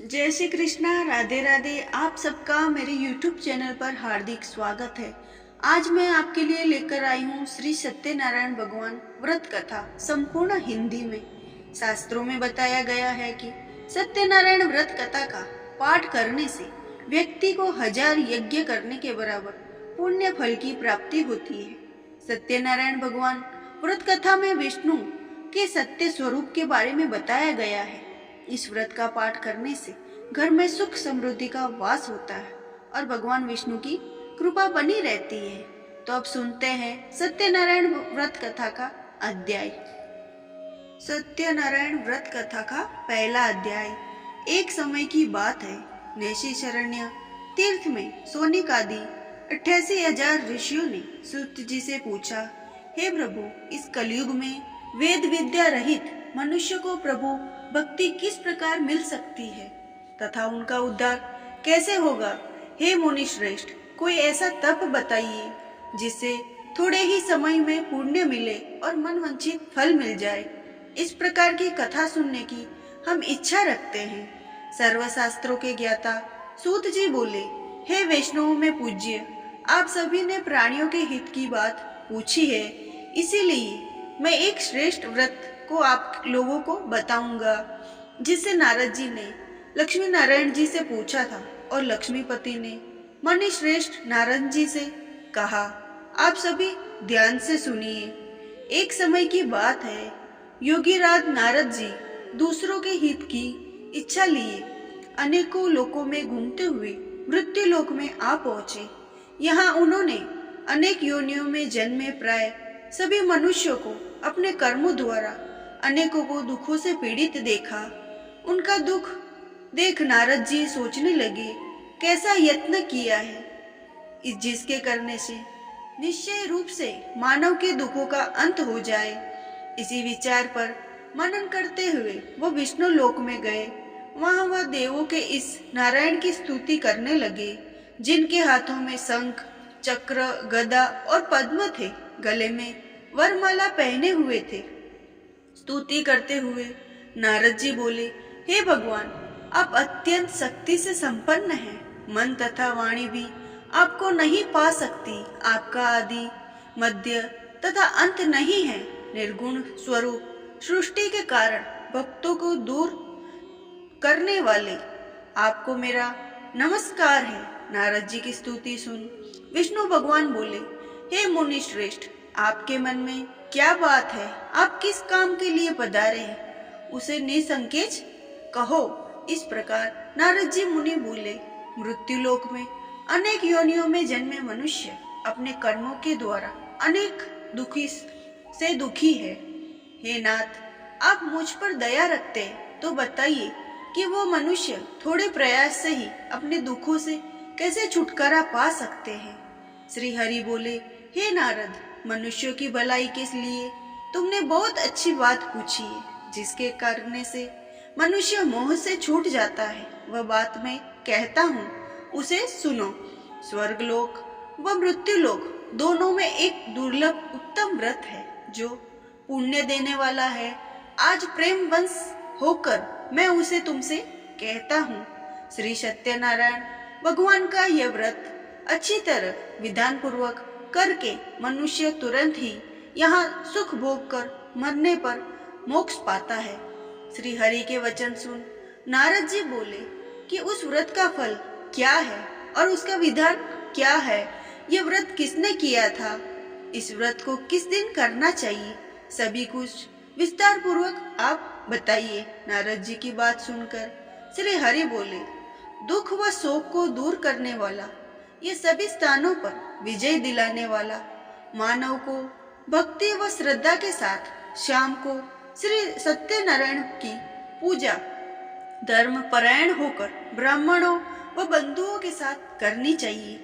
जय श्री कृष्णा, राधे राधे। आप सबका मेरे YouTube चैनल पर हार्दिक स्वागत है। आज मैं आपके लिए लेकर आई हूँ श्री सत्यनारायण भगवान व्रत कथा संपूर्ण हिंदी में। शास्त्रों में बताया गया है कि सत्यनारायण व्रत कथा का पाठ करने से व्यक्ति को 1000 यज्ञ करने के बराबर पुण्य फल की प्राप्ति होती है। सत्यनारायण भगवान व्रत कथा में विष्णु के सत्य स्वरूप के बारे में बताया गया है। इस व्रत का पाठ करने से घर में सुख समृद्धि का वास होता है और भगवान विष्णु की कृपा बनी रहती है। तो अब सुनते हैं सत्यनारायण व्रत कथा का अध्याय। सत्यनारायण व्रत कथा का पहला अध्याय। एक समय की बात है, नैशिशरण्य तीर्थ में सौनिक आदि 88,000 ऋषियों ने सूत जी से पूछा, हे प्रभु, इस कलयुग में वेद विद्या रहित मनुष्य को प्रभु भक्ति किस प्रकार मिल सकती है तथा उनका उद्धार कैसे होगा? हे मुनि श्रेष्ठ, कोई ऐसा तप बताइए जिससे थोड़े ही समय में पुण्य मिले और मनवांछित फल मिल जाए। इस प्रकार की कथा सुनने की हम इच्छा रखते हैं। सर्वशास्त्रों के ज्ञाता सूत जी बोले, हे वैष्णवों में पूज्य, आप सभी ने प्राणियों के हित की बात पूछी है, इसीलिए मैं एक श्रेष्ठ व्रत को आप लोगों को बताऊंगा जिसे नारद जी ने लक्ष्मी नारायण जी से पूछा था और लक्ष्मीपति ने मुनि श्रेष्ठ नारद जी से कहा, आप सभी ध्यान से सुनिए। एक समय की बात है, योगीराज नारद जी दूसरों के हित की इच्छा लिए अनेकों लोकों में घूमते हुए मृत्यु लोक में आ पहुंचे। यहाँ उन्होंने अनेक योनियों में जन्मे प्राय सभी मनुष्यों को अपने कर्मों द्वारा अनेकों को दुखों से पीड़ित देखा। उनका दुख देख नारद जी सोचने लगे, कैसा यत्न किया है जिसके करने से निश्चय रूप से मानव के दुखों का अंत हो जाए। इसी विचार पर मनन करते हुए वो विष्णु लोक में गए। वहां वह देवों के इस नारायण की स्तुति करने लगे, जिनके हाथों में शंख, चक्र, गदा और पद्म थे, गले में वरमाला पहने हुए थे। स्तुति करते हुए नारद जी बोले, हे भगवान, आप अत्यंत शक्ति से संपन्न हैं। मन तथा वाणी भी आपको नहीं पा सकती। आपका आदि, मध्य तथा अंत नहीं है। निर्गुण स्वरूप सृष्टि के कारण भक्तों को दूर करने वाले आपको मेरा नमस्कार है। नारद जी की स्तुति सुन विष्णु भगवान बोले, हे मुनि श्रेष्ठ, आपके मन में क्या बात है? आप किस काम के लिए पधारे हैं? उसे निसंकेच कहो। इस प्रकार नारद जी मुनि बोले, मृत्यु लोक में अनेक योनियों में जन्मे मनुष्य अपने कर्मों के द्वारा अनेक दुखी है। हे नाथ, आप मुझ पर दया रखते तो बताइए कि वो मनुष्य थोड़े प्रयास से ही अपने दुखों से कैसे छुटकारा पा सकते हैं। श्री हरि बोले, हे नारद, मनुष्यों की भलाई के लिए तुमने बहुत अच्छी बात पूछी है। जिसके करने से मनुष्य मोह से छूट जाता है, वह बात मैं कहता हूँ, उसे सुनो। स्वर्ग लोक व मृत्यु लोक दोनों में एक दुर्लभ उत्तम व्रत है जो पुण्य देने वाला है। आज प्रेम वंश होकर मैं उसे तुमसे कहता हूँ। श्री सत्यनारायण भगवान का यह व्रत अच्छी तरह विधान पूर्वक करके मनुष्य तुरंत ही यहाँ सुख भोग कर मरने पर मोक्ष पाता है। श्री हरि के वचन सुन नारद जी बोले कि उस व्रत का फल क्या है और उसका विधान क्या है? यह व्रत किसने किया था? इस व्रत को किस दिन करना चाहिए? सभी कुछ विस्तार पूर्वक आप बताइए। नारद जी की बात सुनकर श्री हरि बोले, दुख व शोक को दूर करने वाला, ये सभी स्थानों पर विजय दिलाने वाला, मानव को भक्ति व श्रद्धा के साथ शाम को श्री सत्यनारायण की पूजा धर्म परायण होकर ब्राह्मणों व बंधुओं के साथ करनी चाहिए।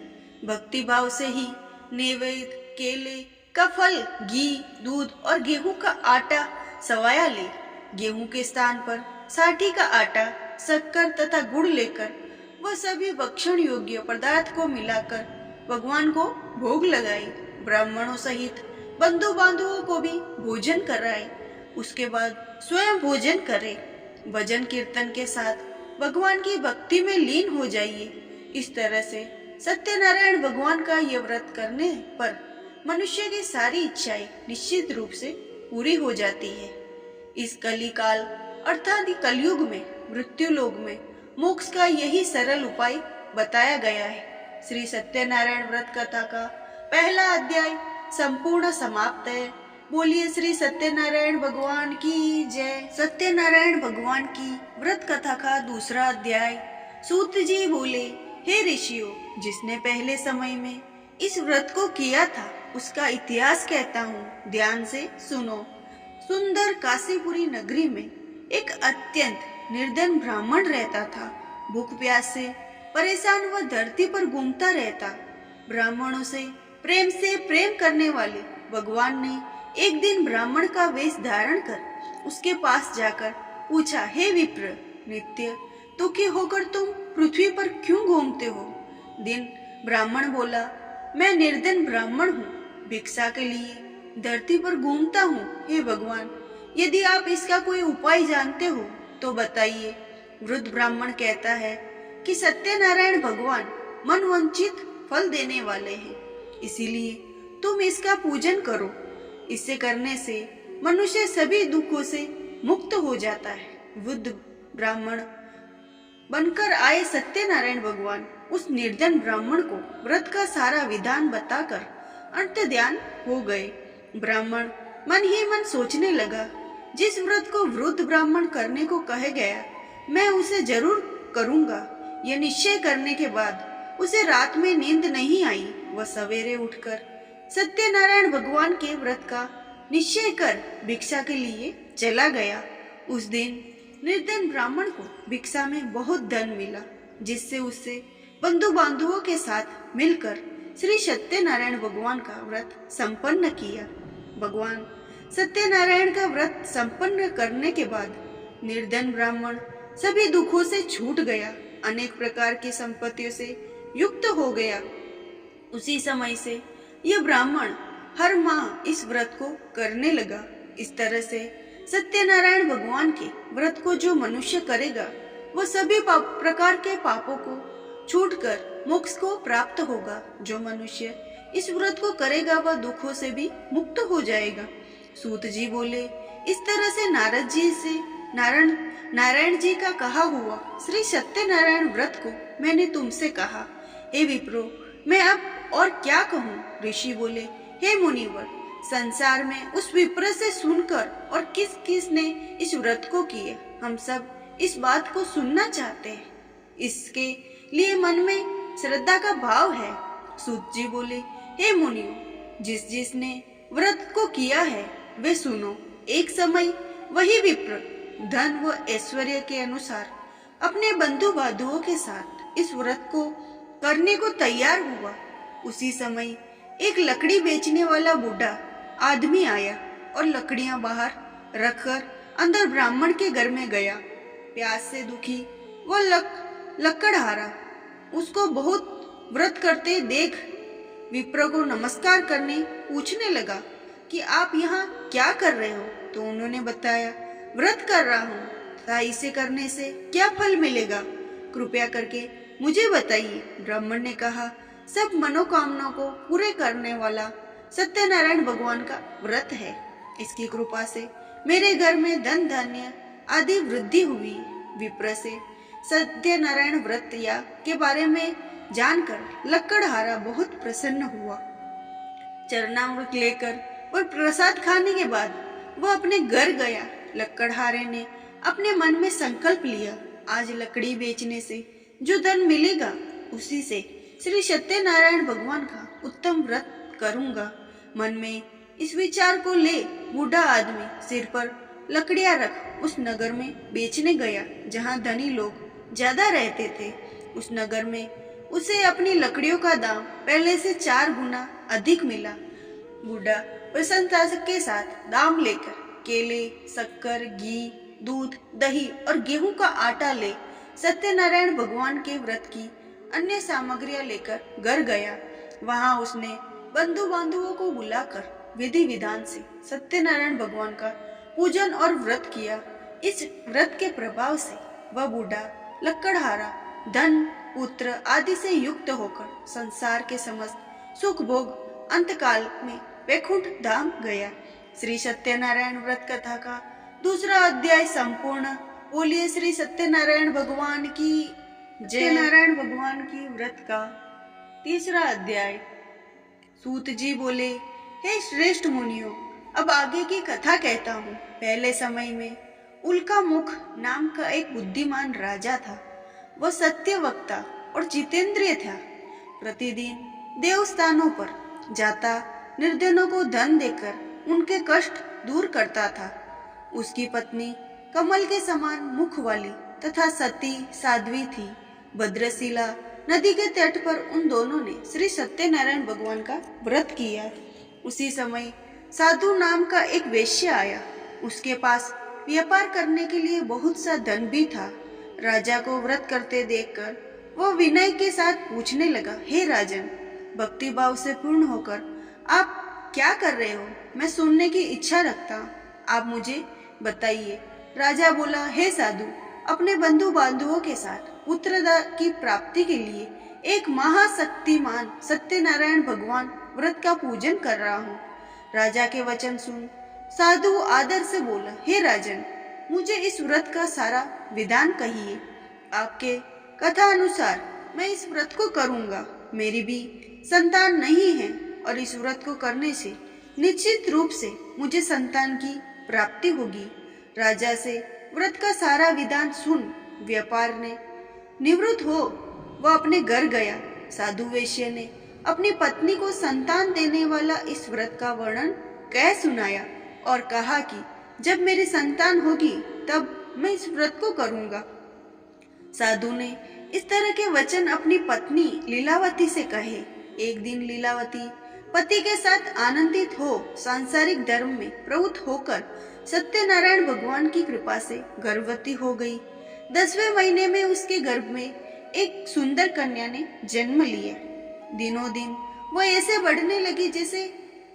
भक्ति भाव से ही नैवेद्य, केले का फल, घी, दूध और गेहूं का आटा सवाया ले। गेहूं के स्थान पर साठी का आटा, शक्कर तथा गुड़ लेकर वह सभी भक्षण योग्य पदार्थ को मिलाकर भगवान को भोग लगाए। ब्राह्मणों सहित बंधु बांधवों को भी भोजन कराए। उसके बाद स्वयं भोजन करे। भजन कीर्तन के साथ भगवान की भक्ति में लीन हो जाइए। इस तरह से सत्यनारायण भगवान का ये व्रत करने पर मनुष्य की सारी इच्छाएं निश्चित रूप से पूरी हो जाती है। इस कलिकाल अर्थात कलयुग में मृत्यु लोक में मोक्ष का यही सरल उपाय बताया गया है। श्री सत्यनारायण व्रत कथा का पहला अध्याय संपूर्ण समाप्त है। बोलिए श्री सत्यनारायण भगवान की जय। सत्यनारायण भगवान की व्रत कथा का दूसरा अध्याय। सूत जी बोले, हे ऋषियों, जिसने पहले समय में इस व्रत को किया था उसका इतिहास कहता हूँ, ध्यान से सुनो। सुंदर काशीपुरी नगरी में एक अत्यंत निर्धन ब्राह्मण रहता था। भूख प्यास से परेशान वह धरती पर घूमता रहता। ब्राह्मणों से प्रेम करने वाले भगवान ने एक दिन ब्राह्मण का वेश धारण कर उसके पास जाकर पूछा, हे विप्र, नित्य दुखी होकर तुम पृथ्वी पर क्यों घूमते हो? दिन ब्राह्मण बोला, मैं निर्धन ब्राह्मण हूँ, भिक्षा के लिए धरती पर घूमता हूँ। हे भगवान, यदि आप इसका कोई उपाय जानते हो तो बताइए। वृद्ध ब्राह्मण कहता है कि सत्यनारायण भगवान मनवांछित फल देने वाले हैं, इसीलिए तुम इसका पूजन करो। इसे करने से मनुष्य सभी दुखों से मुक्त हो जाता है। वृद्ध ब्राह्मण बनकर आए सत्यनारायण भगवान उस निर्धन ब्राह्मण को व्रत का सारा विधान बताकर अंत ध्यान हो गए। ब्राह्मण मन ही मन सोचने लगा, जिस व्रत को वृद्ध ब्राह्मण करने को कहे गया मैं उसे जरूर करूंगा। यह निश्चय करने के बाद उसे रात में नींद नहीं आई। वह सवेरे उठकर सत्यनारायण भगवान के व्रत का निश्चय कर भिक्षा के लिए चला गया। उस दिन निर्धन ब्राह्मण को भिक्षा में बहुत धन मिला, जिससे उससे बंधु बांधवों के साथ मिलकर श्री सत्यनारायण भगवान का व्रत संपन्न किया। भगवान सत्यनारायण का व्रत संपन्न करने के बाद निर्धन ब्राह्मण सभी दुखों से छूट गया, अनेक प्रकार की संपत्तियों से युक्त हो गया। उसी समय से यह ब्राह्मण हर माह इस व्रत को करने लगा। इस तरह से सत्यनारायण भगवान के व्रत को जो मनुष्य करेगा वह सभी प्रकार के पापों को छूटकर मोक्ष को प्राप्त होगा। जो मनुष्य इस व्रत को करेगा वह दुखों से भी मुक्त हो जाएगा। सूत जी बोले, इस तरह से नारद जी से नारायण जी का कहा हुआ श्री सत्यनारायण व्रत को मैंने तुमसे कहा। हे विप्रो, मैं अब और क्या कहूँ? ऋषि बोले, हे मुनिवर, संसार में उस विप्र से सुनकर और किस किस ने इस व्रत को किए, हम सब इस बात को सुनना चाहते हैं। इसके लिए मन में श्रद्धा का भाव है। सूत जी बोले, हे मुनियों, जिसने व्रत को किया है वे सुनो। एक समय वही विप्र धन व ऐश्वर्य के अनुसार अपने बंधु बांधवों के साथ इस व्रत को करने को तैयार हुआ। उसी समय एक लकड़ी बेचने वाला बूढ़ा आदमी आया और लकड़ियां बाहर रखकर अंदर ब्राह्मण के घर में गया। प्यास से दुखी वह लकड़हारा उसको बहुत व्रत करते देख विप्र को नमस्कार करने पूछने लगा कि आप यहाँ क्या कर रहे हो? तो उन्होंने बताया, व्रत कर रहा हूँ तथा इसे करने से क्या फल मिलेगा, कृपया करके मुझे बताइए। ब्राह्मण ने कहा, सब मनोकामना को पूरे करने वाला सत्यनारायण भगवान का व्रत है। इसकी कृपा से मेरे घर में धन धान्य आदि वृद्धि हुई। विप्र से सत्यनारायण व्रत या के बारे में जानकर लकड़हारा बहुत प्रसन्न हुआ। चरणामृत लेकर और प्रसाद खाने के बाद वह अपने घर गया। लकड़हारे ने अपने मन में संकल्प लिया, आज लकड़ी बेचने से जो धन मिलेगा उसी से श्री सत्यनारायण भगवान का उत्तम व्रत करूंगा। मन में इस विचार को ले बूढ़ा आदमी सिर पर लकड़ियां रख उस नगर में बेचने गया जहां धनी लोग ज्यादा रहते थे। उस नगर में उसे अपनी लकड़ियों का दाम पहले से 4 गुना अधिक मिला। बूढ़ा प्रसन्नता के साथ दाम लेकर केले, शक्कर, घी, दूध, दही और गेहूं का आटा ले सत्यनारायण भगवान के व्रत की अन्य सामग्रियां लेकर घर गया। वहां उसने बंधु बांधवों को बुलाकर विधि विधान से सत्यनारायण भगवान का पूजन और व्रत किया। इस व्रत के प्रभाव से वह बूढ़ा लकड़हारा, धन, पुत्र आदि से युक्त होकर संसार के समस्त सुख भोग अंतकाल में वैकुंठ धाम गया। श्री सत्यनारायण व्रत कथा का दूसरा अध्याय संपूर्ण। बोलिए श्री सत्यनारायण भगवान की जय। नारायण भगवान की व्रत का तीसरा अध्याय। सूत जी बोले, हे श्रेष्ठ मुनियों, अब आगे की कथा कहता हूँ। पहले समय में उल्का मुख नाम का एक बुद्धिमान राजा था। वह सत्य वक्ता और जितेंद्रिय था। प्रतिदिन देवस्थानों पर जाता, निर्धनों को धन देकर उनके कष्ट दूर करता था। उसकी पत्नी कमल के समान मुख वाली तथा सती साध्वी थी। भद्रशिला नदी के तट पर उन दोनों ने श्री सत्यनारायण भगवान का व्रत किया। उसी समय साधु नाम का एक वैश्य आया। उसके पास व्यापार करने के लिए बहुत सा धन भी था। राजा को व्रत करते देखकर वह विनय के साथ पूछने लगा, हे राजन, भक्ति भाव से पूर्ण होकर आप क्या कर रहे हो? मैं सुनने की इच्छा रखता हूँ, आप मुझे बताइए। राजा बोला, हे साधु, अपने बंधु बांधवों के साथ पुत्र की प्राप्ति के लिए एक महाशक्तिमान सत्यनारायण भगवान व्रत का पूजन कर रहा हूँ। राजा के वचन सुन साधु आदर से बोला, हे राजन, मुझे इस व्रत का सारा विधान कहिए। आपके कथा अनुसार मैं इस व्रत को करूंगा। मेरी भी संतान नहीं है और इस व्रत को करने से निश्चित रूप से मुझे संतान की प्राप्ति होगी। राजा से व्रत का सारा विधान सुन व्यापार ने निवृत्त हो वह अपने घर गया। साधु वैश्य ने अपनी पत्नी को संतान देने वाला इस व्रत का वर्णन कह सुनाया और कहा कि जब मेरी संतान होगी तब मैं इस व्रत को करूंगा। साधु ने इस तरह के वचन अपनी पत्नी लीलावती से कहे। एक दिन लीलावती पति के साथ आनंदित हो सांसारिक धर्म में प्रवृत्त होकर सत्यनारायण भगवान की कृपा से गर्भवती हो गई। 10वें महीने में उसके गर्भ में एक सुंदर कन्या ने जन्म लिया। दिनों दिन वह ऐसे बढ़ने लगी जैसे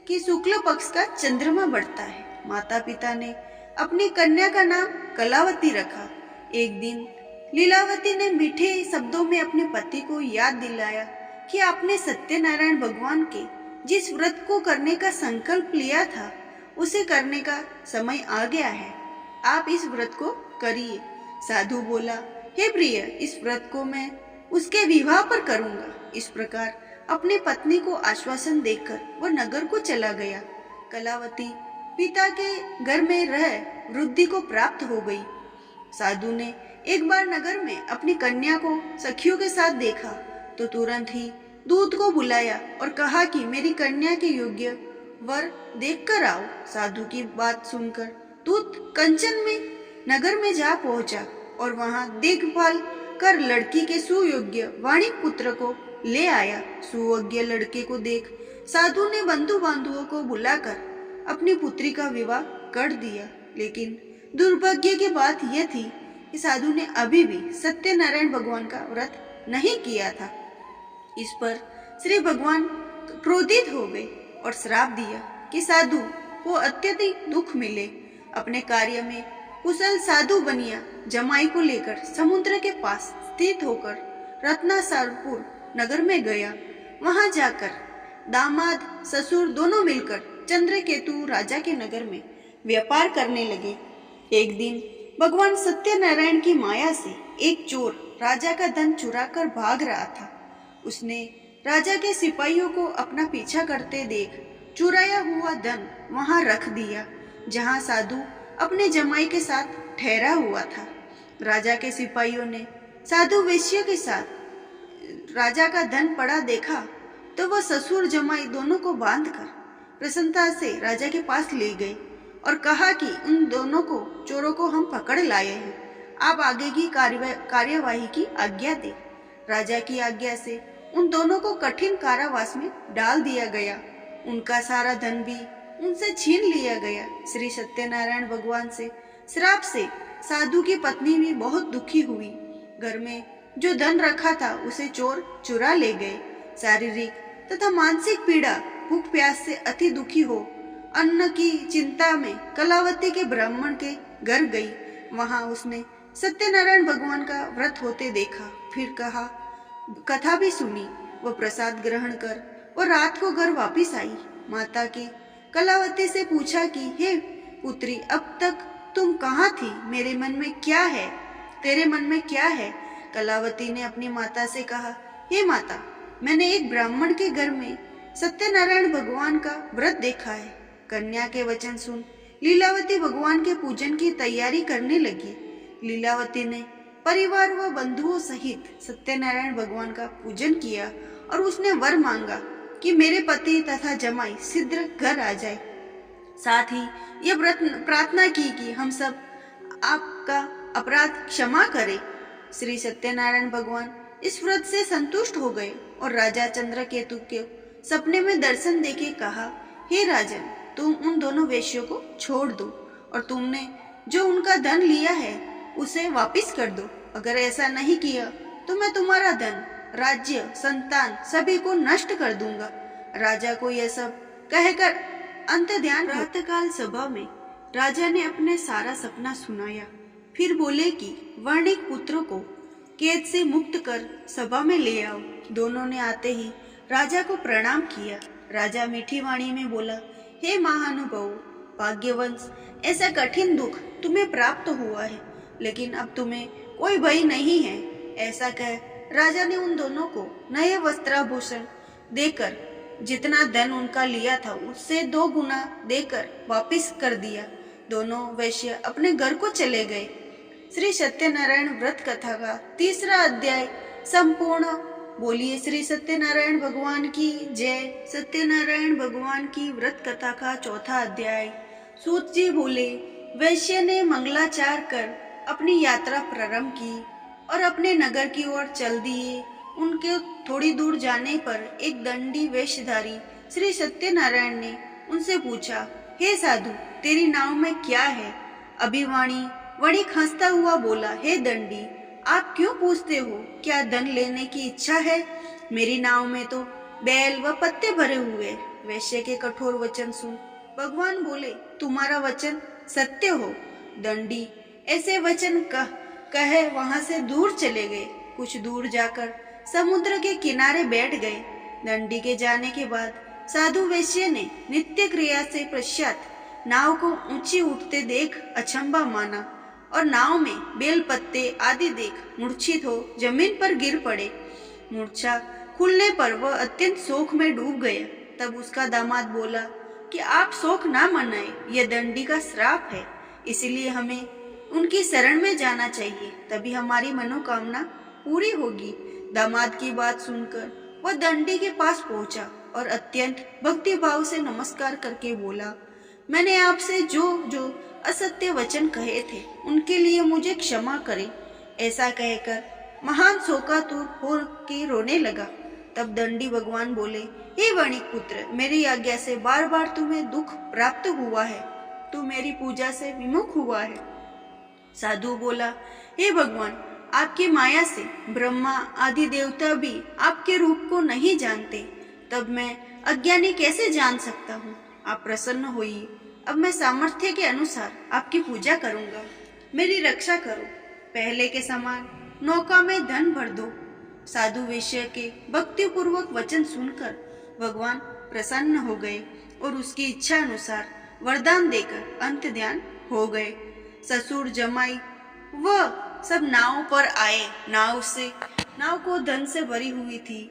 कि शुक्ल पक्ष का चंद्रमा बढ़ता है। माता पिता ने अपनी कन्या का नाम कलावती रखा। एक दिन लीलावती ने मीठे शब्दों में अपने पति को याद दिलाया कि आपने सत्यनारायण भगवान के जिस व्रत को करने का संकल्प लिया था उसे करने का समय आ गया है। आप इस व्रत को करिए। साधु बोला, हे प्रिय, इस व्रत को मैं उसके विवाह पर करूंगा। इस प्रकार अपनी पत्नी को आश्वासन देकर वह नगर को चला गया। कलावती पिता के घर में रह वृद्धि को प्राप्त हो गई। साधु ने एक बार नगर में अपनी कन्या को सखियों के साथ देखा तो तुरंत ही दूत को बुलाया और कहा कि मेरी कन्या के योग्य वर देखकर आओ। साधु की बात सुनकर दूत कंचन में नगर में जा पहुंचा और वहां देखभाल कर लड़की के सुयोग्य वाणिक पुत्र को ले आया। सुयोग्य लड़के को देख साधु ने बंधु बांधवों को बुलाकर अपनी पुत्री का विवाह कर दिया। लेकिन दुर्भाग्य की बात यह थी कि साधु ने अभी भी सत्यनारायण भगवान का व्रत नहीं किया था। इस पर श्री भगवान क्रोधित हो गए और श्राप दिया कि साधु को अत्यधिक दुख मिले। अपने कार्य में कुशल साधु बनिया जमाई को लेकर समुद्र के पास स्थित होकर रत्नासारपुर नगर में गया। वहां जाकर दामाद ससुर दोनों मिलकर चंद्रकेतु राजा के नगर में व्यापार करने लगे। एक दिन भगवान सत्यनारायण की माया से एक चोर राजा का धन चुराकर भाग रहा था। उसने राजा के सिपाहियों को अपना पीछा करते देख चुराया हुआ धन वहां रख दिया जहां साधु अपने जमाई के साथ ठहरा हुआ था। राजा के सिपाहियों ने साधु वैश्य के साथ राजा का धन पड़ा देखा तो वह ससुर जमाई दोनों को बांधकर प्रसन्नता से राजा के पास ले गए और कहा कि उन दोनों को चोरों को हम पकड़ लाए हैं, आप आगे की कार्यवाही की आज्ञा दे। राजा की आज्ञा से उन दोनों को कठिन कारावास में डाल दिया गया। उनका सारा धन भी उनसे छीन लिया गया। श्री सत्यनारायण भगवान से श्राप से साधु की पत्नी भी बहुत दुखी हुई। घर में जो धन रखा था उसे चोर चुरा ले गए। शारीरिक तथा मानसिक पीड़ा, भूख प्यास से अति दुखी हो अन्न की चिंता में कलावती के ब्राह्मण के घर गई। वहां उसने सत्यनारायण भगवान का व्रत होते देखा, फिर कहा, कथा भी सुनी, वो प्रसाद ग्रहण कर वो रात को घर वापिस आई। माता की कलावती से पूछा कि हे पुत्री, अब तक तुम कहाँ थी? मेरे मन में क्या है? तेरे मन में क्या है? कलावती ने अपनी माता से कहा, हे माता, मैंने एक ब्राह्मण के घर में सत्यनारायण भगवान का व्रत देखा है। कन्या के वचन सुन लीलावती भगवान के पूजन की तैयारी करने लगी। लीलावती ने परिवार व बंधुओं सहित सत्यनारायण भगवान का पूजन किया और उसने वर मांगा कि मेरे पति तथा जमाई शीघ्र घर आ जाए। साथ ही यह व्रत प्रार्थना की कि हम सब आपका अपराध क्षमा करें। श्री सत्यनारायण भगवान इस व्रत से संतुष्ट हो गए और राजा चंद्रकेतु के सपने में दर्शन देके कहा, हे राजन, तुम उन दोनों वेश्यों को छोड़ दो और तुमने जो उनका धन लिया है उसे वापस कर दो। अगर ऐसा नहीं किया तो मैं तुम्हारा धन, राज्य, संतान सभी को नष्ट कर दूंगा। राजा को यह सब कहकर अंत ध्यान प्रातःकाल सभा में राजा ने अपने सारा सपना सुनाया। फिर बोले कि वर्णिक पुत्रों को कैद से मुक्त कर सभा में ले आओ। दोनों ने आते ही राजा को प्रणाम किया। राजा मीठी वाणी में बोला, हे महानुभाव, भाग्यवंश, ऐसा कठिन दुख तुम्हें प्राप्त हुआ है, लेकिन अब तुम्हें कोई भय नहीं है। ऐसा कह राजा ने उन दोनों को नए वस्त्राभूषण देकर जितना धन उनका लिया था उससे 2 गुना देकर वापिस कर दिया। दोनों वैश्य अपने घर को चले गए। श्री सत्यनारायण व्रत कथा का 3रा अध्याय संपूर्ण। बोलिए श्री सत्यनारायण भगवान की जय। सत्यनारायण भगवान की व्रत कथा का 4था अध्याय। सूत जी बोले, वैश्य ने मंगलाचार कर अपनी यात्रा प्रारंभ की और अपने नगर की ओर चल दिए। उनके थोड़ी दूर जाने पर एक दंडी वेशधारी श्री सत्यनारायण ने उनसे पूछा, हे साधु, तेरी नाव में क्या है? अभिवाणी वणिक हंसता हुआ बोला, हे दंडी, आप क्यों पूछते हो? क्या धन लेने की इच्छा है? मेरी नाव में तो बैल व पत्ते भरे हुए। वैश्य के कठोर वचन सुन भगवान बोले, तुम्हारा वचन सत्य हो। दंडी ऐसे वचन कहे वहां से दूर चले गए। कुछ दूर जाकर समुद्र के किनारे बैठ गए। दंडी के जाने के बाद साधु वैश्य ने नित्य क्रिया से पश्चात नाव को ऊंची उठते देख अचंभा माना और नाव में बेल पत्ते आदि देख मूर्छित हो जमीन पर गिर पड़े। मूर्छा खुलने पर वह अत्यंत शोक में डूब गया। तब उसका दामाद बोला कि आप शोक ना मनाए, यह दंडी का श्राप है, इसलिए हमें उनकी शरण में जाना चाहिए, तभी हमारी मनोकामना पूरी होगी। दामाद की बात सुनकर वह दंडी के पास पहुंचा और अत्यंत भक्ति भाव से नमस्कार करके बोला, मैंने आपसे जो असत्य वचन कहे थे उनके लिए मुझे क्षमा करें। ऐसा कहकर महान शोकातुर हो के रोने लगा। तब दंडी भगवान बोले, हे वणिक पुत्र, मेरी आज्ञा से बार बार तुम्हें दुख प्राप्त हुआ है, तू मेरी पूजा से विमुख हुआ है। साधु बोला, हे भगवान, आपकी माया से ब्रह्मा आदि देवता भी आपके रूप को नहीं जानते, तब मैं अज्ञानी कैसे जान सकता हूँ? आप प्रसन्न होइए, अब मैं सामर्थ्य के अनुसार आपकी पूजा करूंगा। मेरी रक्षा करो, पहले के समान नौका में धन भर दो। साधु वैश्य के भक्ति पूर्वक वचन सुनकर भगवान प्रसन्न हो गए और उसकी इच्छा अनुसार वरदान देकर अंत ध्यान हो गए। ससुर जमाई वह सब नाव पर आए। नाव को धन से भरी हुई थी।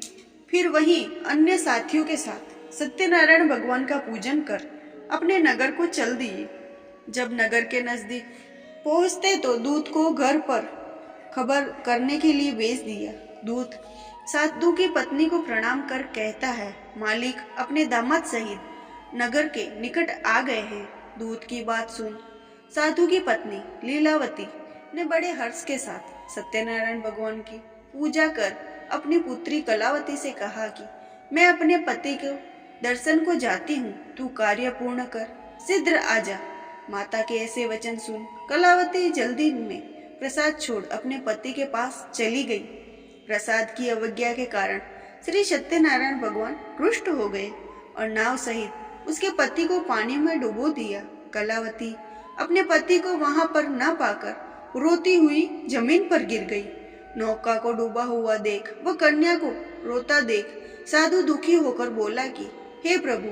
फिर वहीं अन्य साथियों के साथ सत्यनारायण भगवान का पूजन कर अपने नगर को चल दिए। जब नगर के नजदीक पहुंचते तो दूत को घर पर खबर करने के लिए भेज दिया। दूत साधु की पत्नी को प्रणाम कर कहता है, मालिक अपने दामाद सहित नगर के निकट आ गए हैं। दूत की बात सुन साधु की पत्नी लीलावती ने बड़े हर्ष के साथ सत्यनारायण भगवान की पूजा कर अपनी पुत्री कलावती से कहा कि मैं अपने पति के दर्शन को जाती हूँ, तू कार्य पूर्ण कर शीघ्र आ जा। माता के ऐसे वचन सुन कलावती जल्दी में प्रसाद छोड़ अपने पति के पास चली गई। प्रसाद की अवज्ञा के कारण श्री सत्यनारायण भगवान रुष्ट हो गए और नाव सहित उसके पति को पानी में डुबो दिया। कलावती अपने पति को वहां पर न पाकर रोती हुई जमीन पर गिर गई। नौका को डूबा हुआ देख व कन्या को रोता देख साधु दुखी होकर बोला कि हे प्रभु,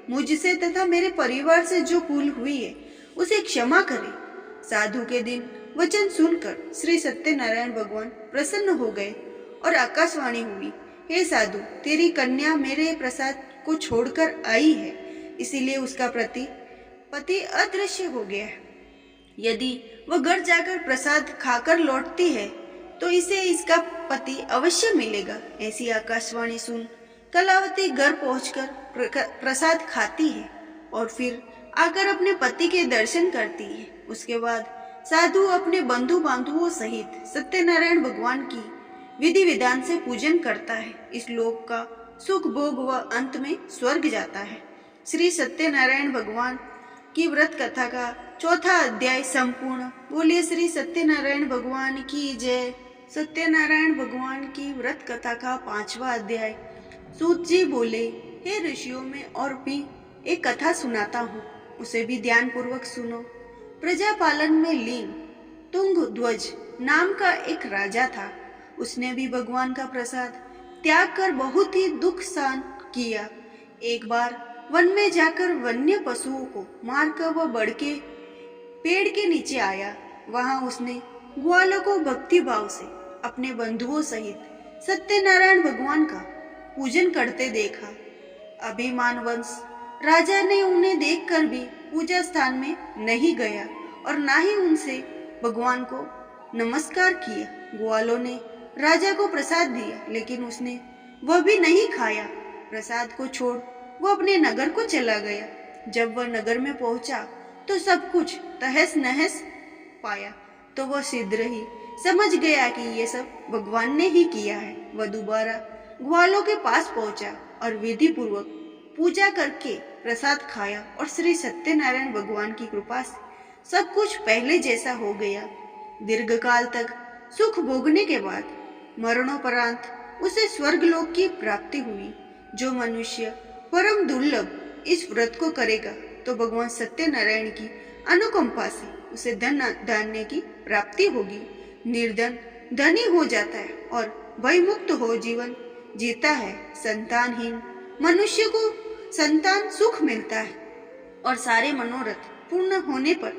मुझसे तथा मेरे परिवार से जो भूल हुई है उसे क्षमा करें। साधु के दिन वचन सुनकर श्री सत्यनारायण भगवान प्रसन्न हो गए और आकाशवाणी हुई, हे साधु, तेरी कन्या मेरे प्रसाद को छोड़कर आई है, इसीलिए उसका पति अदृश्य हो गया है। यदि वह घर जाकर प्रसाद खाकर लौटती है तो इसे इसका पति अवश्य मिलेगा। ऐसी आकाशवाणी सुन कलावती घर पहुंचकर प्रसाद खाती है और फिर आकर अपने पति के दर्शन करती है। उसके बाद साधु अपने बंधु बांधुओं सहित सत्यनारायण भगवान की विधि विधान से पूजन करता है। इस लोक का सुख भोग व अंत में स्वर्ग जाता है। श्री सत्यनारायण भगवान की व्रत कथा का चौथा अध्याय संपूर्ण। बोलिए श्री सत्यनारायण भगवान की जय। सत्यनारायण भगवान की व्रत कथा का 5वां अध्याय। सूत जी बोले, हे ऋषियों, में और भी एक कथा सुनाता हूँ, उसे भी ध्यान पूर्वक सुनो। प्रजा पालन में लीन तुंग ध्वज नाम का एक राजा था। उसने भी भगवान का प्रसाद त्याग कर बहुत ही दुख सहन किया। एक बार वन में जाकर वन्य पशुओं को मारकर वह बढ़ के पेड़ के नीचे आया। वहां उसने ग्वालों को भक्ति भाव से अपने बंधुओं सहित सत्यनारायण भगवान का पूजन करते देखा। अभिमानवश राजा ने उन्हें देखकर भी पूजा स्थान में नहीं गया और ना ही उनसे भगवान को नमस्कार किया। ग्वालों ने राजा को प्रसाद दिया, लेकिन उसने वह भी नहीं खाया। प्रसाद को छोड़ वह अपने नगर को चला गया। जब वह नगर में पहुंचा तो सब कुछ तहस नहस पाया, तो वह शीघ्र ही समझ गया कि ये सब भगवान ने ही किया है। वह दोबारा ग्वालों के पास पहुंचा और विधि पूर्वक पूजा करके प्रसाद खाया और श्री सत्यनारायण भगवान की कृपा से सब कुछ पहले जैसा हो गया। दीर्घ काल तक सुख भोगने के बाद मरणोपरांत उसे स्वर्गलोक की प्राप्ति हुई। जो मनुष्य परम दुर्लभ इस व्रत को करेगा तो भगवान सत्यनारायण की अनुकंपा से उसे धन धान्य की प्राप्ति होगी। निर्धन धनी हो जाता है और भयमुक्त हो जीवन जीता है। संतानहीन मनुष्य को संतान सुख मिलता है और सारे मनोरथ पूर्ण होने पर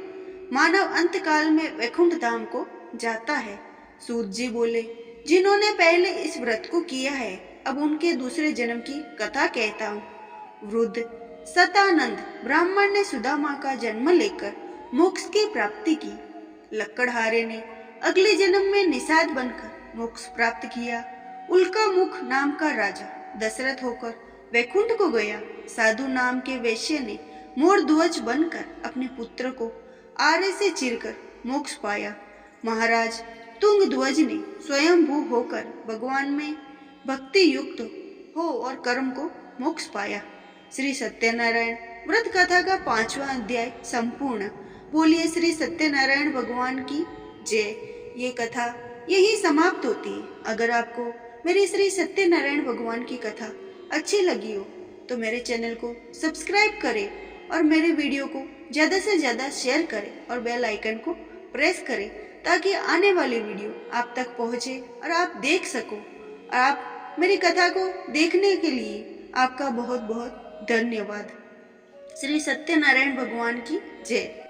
मानव अंत काल में वैकुंठ धाम को जाता है। सूत जी बोले, जिन्होंने पहले इस व्रत को किया है, अब उनके दूसरे जन्म की कथा कहता हूँ। वृद्ध सतानंद ब्राह्मण ने सुदामा का जन्म लेकर मोक्ष की प्राप्ति की। लक्कड़हारे ने अगले जन्म में निषाद बनकर मोक्ष प्राप्त किया। उल्का मुख नाम का राजा दशरथ होकर वैकुंठ को गया। साधु नाम के वैश्य ने मोर ध्वज बनकर अपने पुत्र को आरे से चीरकर मोक्ष पाया। महाराज तुंग ध्वज ने स्वयंभू होकर भगवान में भक्ति युक्त हो और कर्म को मोक्ष पाया। श्री सत्यनारायण व्रत कथा का 5वां अध्याय संपूर्ण। बोलिए श्री सत्यनारायण भगवान की जय। ये कथा यही समाप्त होती है। अगर आपको मेरी श्री सत्यनारायण भगवान की कथा अच्छी लगी हो तो मेरे चैनल को सब्सक्राइब करें और मेरे वीडियो को ज़्यादा से ज़्यादा शेयर करें और बेल आइकन को प्रेस करें ताकि आने वाली वीडियो आप तक पहुंचे और आप देख सको। और आप मेरी कथा को देखने के लिए आपका बहुत बहुत धन्यवाद। श्री सत्यनारायण भगवान की जय।